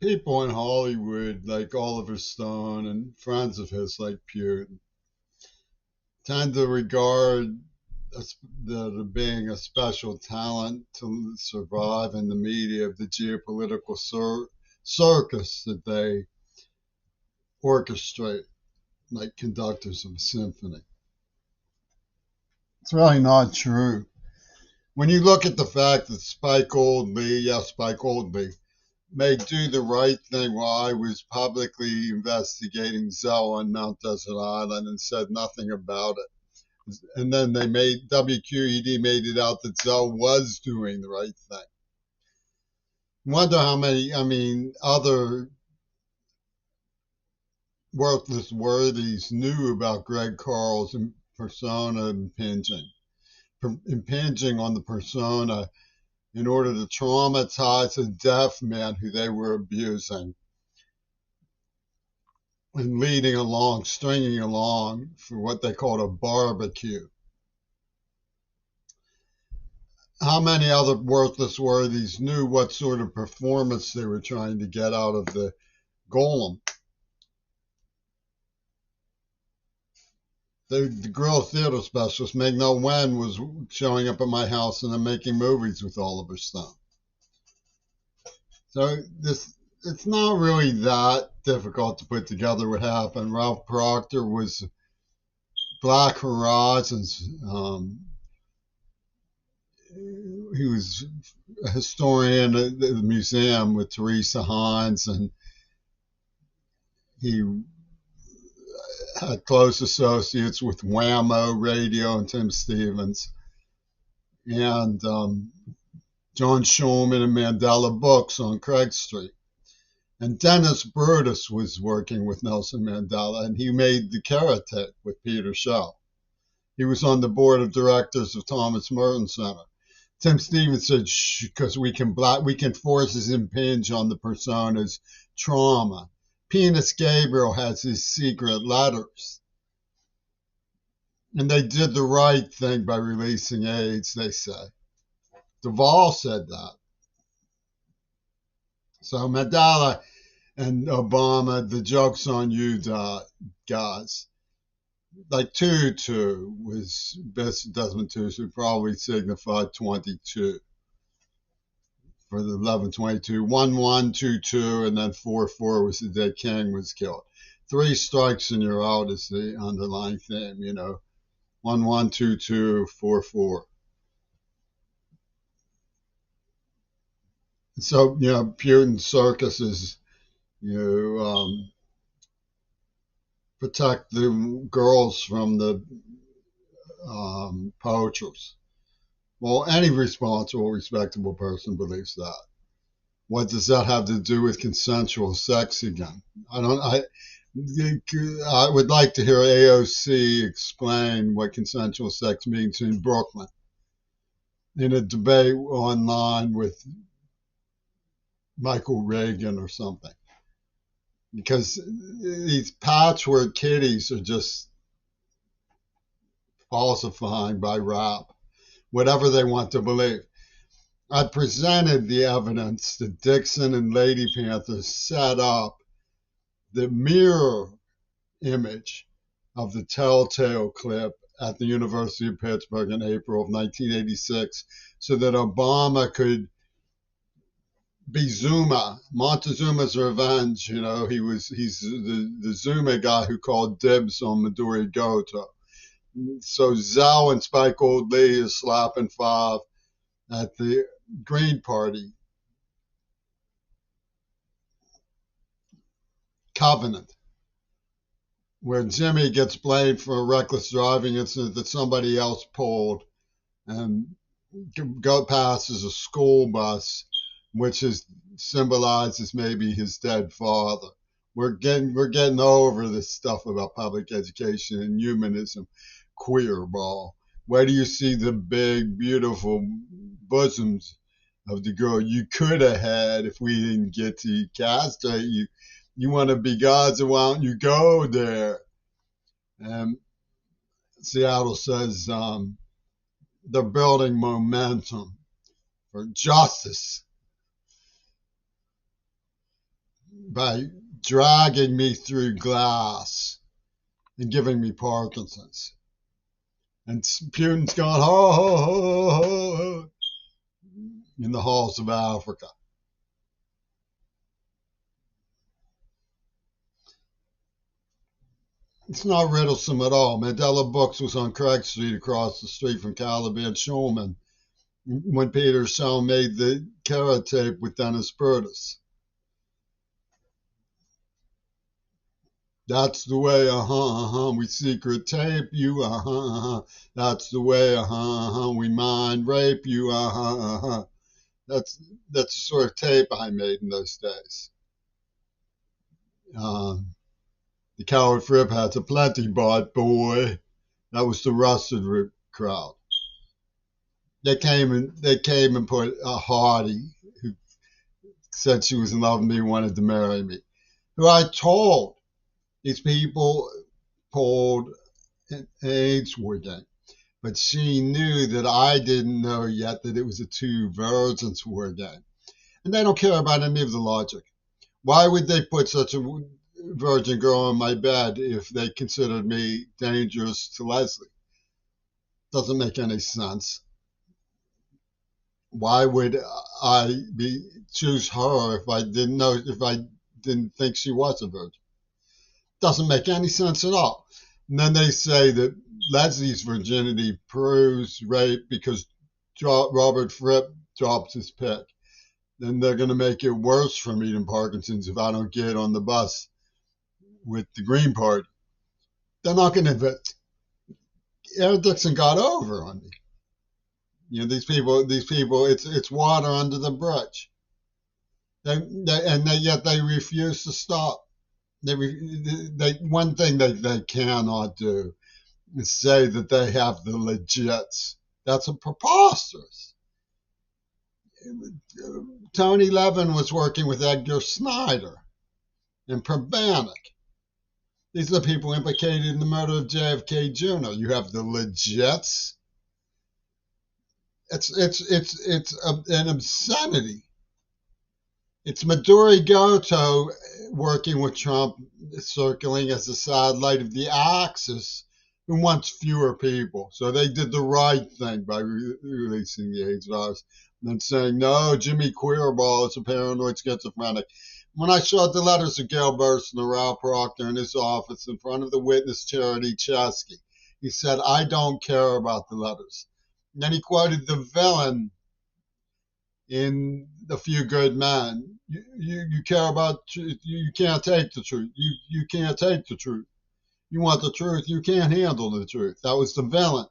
people in Hollywood, like Oliver Stone and friends of his, like Putin, tend to regard the being a special talent to survive in the media of the geopolitical circus that they orchestrate, like conductors of a symphony. It's really not true. When you look at the fact that Spike Oldby, may do the right thing while I was publicly investigating Zell on Mount Desert Island and said nothing about it. And then WQED made it out that Zell was doing the right thing. Wonder how many, other worthless worthies knew about Greg Carl's persona impinging on the persona in order to traumatize a deaf man who they were abusing and stringing along for what they called a barbecue. How many other worthless worthies knew what sort of performance they were trying to get out of the golem? The guerrilla theater specialist Migno Wen was showing up at my house and then making movies with Oliver Stone. So it's not really that difficult to put together what happened. Ralph Proctor was Black Horizons. He was a historian at the museum with Teresa Hines, and he had close associates with Whammo Radio and Tim Stevens, and John Schulman and Mandela Books on Craig Street. And Dennis Brutus was working with Nelson Mandela, and he made the Karate with Peter Shell. He was on the board of directors of Thomas Merton Center. Tim Stevens said, because we can force his impinge on the persona's trauma. Penis Gabriel has his secret letters. And they did the right thing by releasing AIDS, they say. Duvall said that. So Mandela and Obama, the joke's on you, guys. Like 2-2 was Desmond Tutu, probably signified 22 for the 11-22. 1-1, 2-2, and then 4-4 was the day King was killed. 3 strikes and you're out is the underlying theme, 1-1, 2-2, 4-4. So, Putin's circus is, protect the girls from the poachers. Well, any responsible, respectable person believes that. What does that have to do with consensual sex again? I would like to hear AOC explain what consensual sex means in Brooklyn in a debate online with Michael Reagan or something. Because these patchwork kitties are just falsifying by rap whatever they want to believe. I presented the evidence that Dixon and Lady Panther set up the mirror image of the telltale clip at the University of Pittsburgh in April of 1986 so that Obama could be Zuma, Montezuma's revenge. He's the Zuma guy who called dibs on Midori Goto. So Zell and Spike Oldby is slapping 5 at the Green Party covenant, where Jimmy gets blamed for a reckless driving incident that somebody else pulled, and passes a school bus, which symbolizes maybe his dead father. We're getting over this stuff about public education and humanism, queer ball. Where do you see the big, beautiful bosoms of the girl you could have had if we didn't get to castrate you? You want to be gods, and why don't you go there? And Seattle says they're building momentum for justice. by dragging me through glass and giving me Parkinson's. And Putin's going, ho, ho, ho, ho, ho, in the halls of Africa. It's not riddlesome at all. Mandela Books was on Craig Street across the street from Caliban Shulman when Peter Shaw made the carrot tape with Dennis Burtis. That's the way, we secret tape you, That's the way, we mind rape you, That's the sort of tape I made in those days. The Coward Fripp has a plenty bought, boy. That was the Rusted Root crowd. They came and put a Hardy who said she was in love with me, wanted to marry me, who I told these people pulled an AIDS war game. But she knew that I didn't know yet that it was a two virgins war game. And they don't care about any of the logic. Why would they put such a virgin girl on my bed if they considered me dangerous to Leslie? Doesn't make any sense. Why would I choose her if I didn't think she was a virgin? Doesn't make any sense at all. And then they say that Leslie's virginity proves rape because Robert Fripp drops his pick. Then they're going to make it worse for me than Parkinson's if I don't get on the bus with the Green Party. They're not going to. Eric Dixon got over on me. These people. It's water under the bridge. Yet they refuse to stop. One thing they cannot do is say that they have the legits. That's preposterous. Tony Levin was working with Edgar Snyder and Probanik. These are the people implicated in the murder of JFK Jr. You have the legits. It's an obscenity. It's Maduri Goto working with Trump, circling as the satellite of the Axis, who wants fewer people. So they did the right thing by releasing the AIDS virus and then saying, no, Jimmy Queerball is a paranoid schizophrenic. When I showed the letters of Gail Burstyn to Ralph Proctor in his office in front of the witness Charity Chesky, he said, I don't care about the letters. And then he quoted the villain in A Few Good Men. You care about truth. You can't take the truth. You can't take the truth. You want the truth. You can't handle the truth. That was the villain.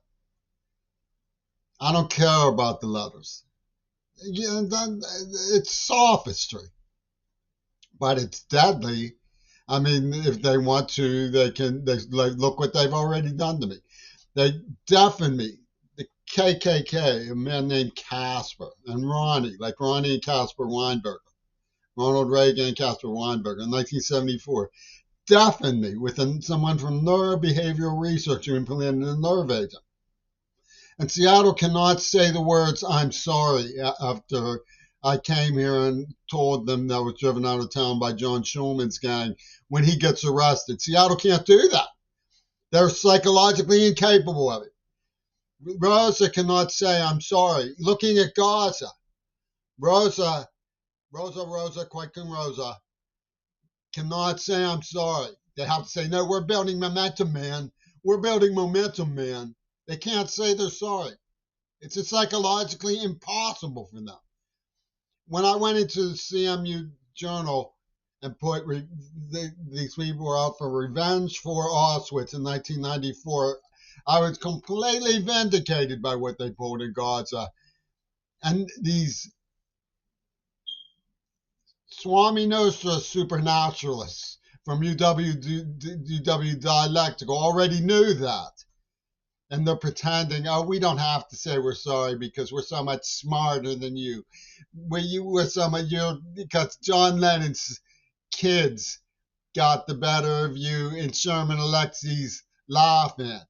I don't care about the letters. It's sophistry, but it's deadly. I mean, if they want to, they can. Look what they've already done to me. They deafened me. The KKK, a man named Casper, and Ronnie and Casper Weinberger, Ronald Reagan and Casper Weinberger in 1974, deafened me with someone from neurobehavioral research who implanted a nerve agent. And Seattle cannot say the words, I'm sorry, after I came here and told them that I was driven out of town by John Schulman's gang when he gets arrested. Seattle can't do that. They're psychologically incapable of it. Rosa cannot say, I'm sorry. Looking at Gaza, Rosa, Quaking Rosa, cannot say, I'm sorry. They have to say, no, we're building momentum, man. We're building momentum, man. They can't say they're sorry. It's psychologically impossible for them. When I went into the CMU Journal and put these people were out for revenge for Auschwitz in 1994, I was completely vindicated by what they pulled in Gaza. And these Swami Nostra supernaturalists from UW Dialectical already knew that. And they're pretending, oh, we don't have to say we're sorry because we're so much smarter than you. We're so much, because John Lennon's kids got the better of you in Sherman Alexie's laughing.